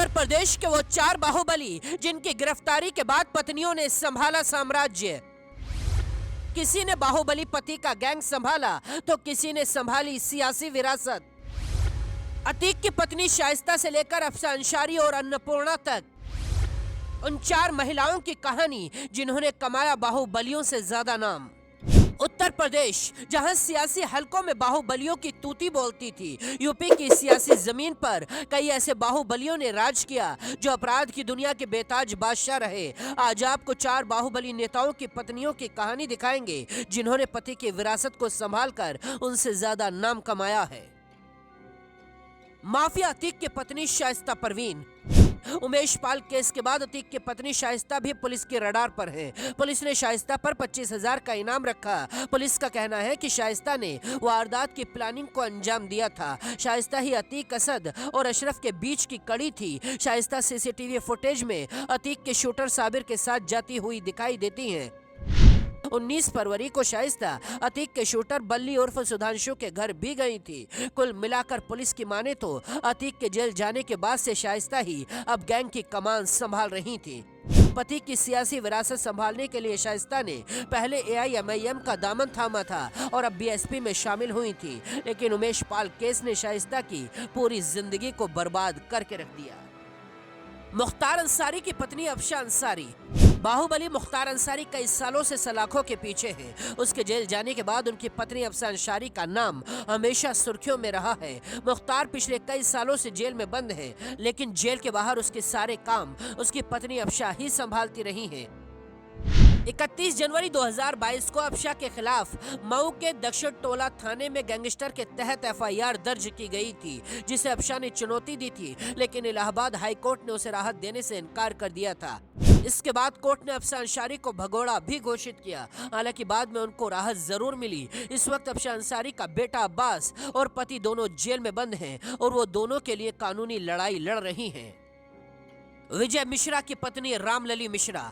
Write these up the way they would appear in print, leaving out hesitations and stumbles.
उत्तर प्रदेश के वो 4 बाहुबली जिनकी गिरफ्तारी के बाद पत्नियों ने संभाला साम्राज्य। किसी ने बाहुबली पति का गैंग संभाला तो किसी ने संभाली सियासी विरासत। अतीक की पत्नी शाइस्ता से लेकर अफसा अंसारी और अन्नपूर्णा तक, उन 4 महिलाओं की कहानी जिन्होंने कमाया बाहुबलियों से ज्यादा नाम। उत्तर प्रदेश जहां सियासी हलकों में बाहुबलियों की तूती बोलती थी, यूपी की सियासी जमीन पर कई ऐसे बाहुबलियों ने राज किया जो अपराध की दुनिया के बेताज बादशाह रहे। आज आपको 4 बाहुबली नेताओं की पत्नियों की कहानी दिखाएंगे जिन्होंने पति की विरासत को संभालकर उनसे ज्यादा नाम कमाया है। माफिया अतीक की पत्नी शाइस्ता परवीन। उमेश पाल केस के बाद अतीक की पत्नी शाइस्ता भी पुलिस के रडार पर है। पुलिस ने शाइस्ता पर 25,000 का इनाम रखा। पुलिस का कहना है कि शाइस्ता ने वारदात की प्लानिंग को अंजाम दिया था। शाइस्ता ही अतीक, असद और अशरफ के बीच की कड़ी थी। शाइस्ता सीसीटीवी फुटेज में अतीक के शूटर साबिर के साथ जाती हुई दिखाई देती हैं। 19 फरवरी को शाइस्ता अतीक के शूटर बल्ली उर्फ सुधांशु के घर भी गई थी। कुल मिलाकर पुलिस की माने तो अतीक के जेल जाने के बाद से शाइस्ता ही अब गैंग की कमान संभाल रही थी। पति की सियासी विरासत संभालने के लिए शाइस्ता ने पहले AIMIM का दामन थामा था और अब BSP में शामिल हुई थी, लेकिन उमेश पाल केस ने शाइस्ता की पूरी जिंदगी को बर्बाद करके रख दिया। मुख्तार अंसारी की पत्नी अफसा अंसारी। बाहुबली मुख्तार अंसारी कई सालों से सलाखों के पीछे है। उसके जेल जाने के बाद उनकी पत्नी अफसा अंसारी का नाम हमेशा सुर्खियों में रहा है। मुख्तार पिछले कई सालों से जेल में बंद है, लेकिन जेल के बाहर उसके सारे काम उसकी पत्नी अफसा ही संभालती रही है। 31 जनवरी 2022 को अफसा के खिलाफ मऊ के दक्षिण टोला थाने में गैंगस्टर के तहत FIR दर्ज की गई थी, जिसे अफसा ने चुनौती दी थी, लेकिन इलाहाबाद हाई कोर्ट ने उसे राहत देने से इनकार कर दिया था। इसके बाद कोर्ट ने अफसा अंसारी को भगोड़ा भी घोषित किया। हालांकि बाद में उनको राहत जरूर मिली। इस वक्त अफसा अंसारी का बेटा अब्बास और पति दोनों जेल में बंद हैं और वो दोनों के लिए कानूनी लड़ाई लड़ रही हैं। विजय मिश्रा की पत्नी रामलली मिश्रा।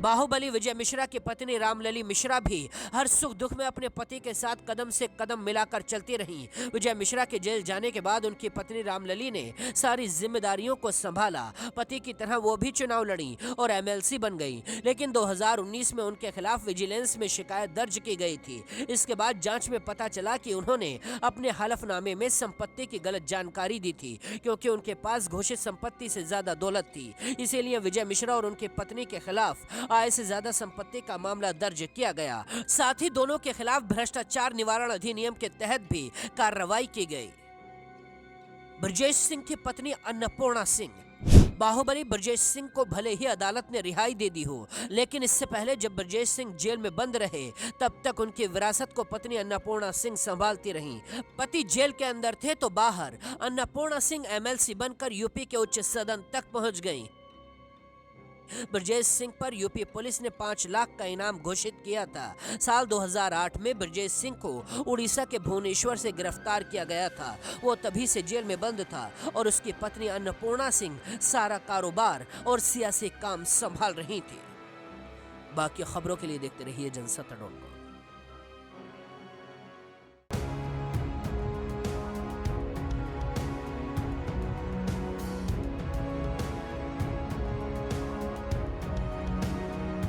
बाहुबली विजय मिश्रा की पत्नी रामलली मिश्रा भी हर सुख दुख में अपने पति के साथ कदम से कदम मिलाकर चलती रहीं। विजय मिश्रा के जेल जाने के बाद उनकी पत्नी रामलली ने सारी जिम्मेदारियों को संभाला। पति की तरह वो भी चुनाव लड़ी और MLC बन गई, लेकिन 2019 में उनके खिलाफ विजिलेंस में शिकायत दर्ज की गई थी। इसके बाद जांच में पता चला कि उन्होंने अपने हलफनामे में संपत्ति की गलत जानकारी दी थी, क्योंकि उनके पास घोषित संपत्ति से ज्यादा दौलत थी। इसीलिए विजय मिश्रा और उनकी पत्नी के खिलाफ आय से ज्यादा संपत्ति का मामला दर्ज किया गया। साथ ही दोनों के खिलाफ भ्रष्टाचार निवारण अधिनियम के तहत भी कार्रवाई की गई। ब्रजेश सिंह की पत्नी अन्नपूर्णा सिंह। बाहुबली ब्रजेश सिंह को भले ही अदालत ने रिहाई दे दी हो, लेकिन इससे पहले जब ब्रजेश सिंह जेल में बंद रहे तब तक उनकी विरासत को पत्नी अन्नपूर्णा सिंह संभालती रहीं। पति जेल के अंदर थे तो बाहर अन्नपूर्णा सिंह MLC बनकर यूपी के उच्च सदन तक पहुंच गईं। ब्रजेश सिंह पर यूपी पुलिस ने 5 लाख का इनाम घोषित किया था। साल 2008 में ब्रजेश सिंह को उड़ीसा के भुवनेश्वर से गिरफ्तार किया गया था। वो तभी से जेल में बंद था और उसकी पत्नी अन्नपूर्णा सिंह सारा कारोबार और सियासी काम संभाल रही थी। बाकी खबरों के लिए देखते रहिए जनसत्ता.com।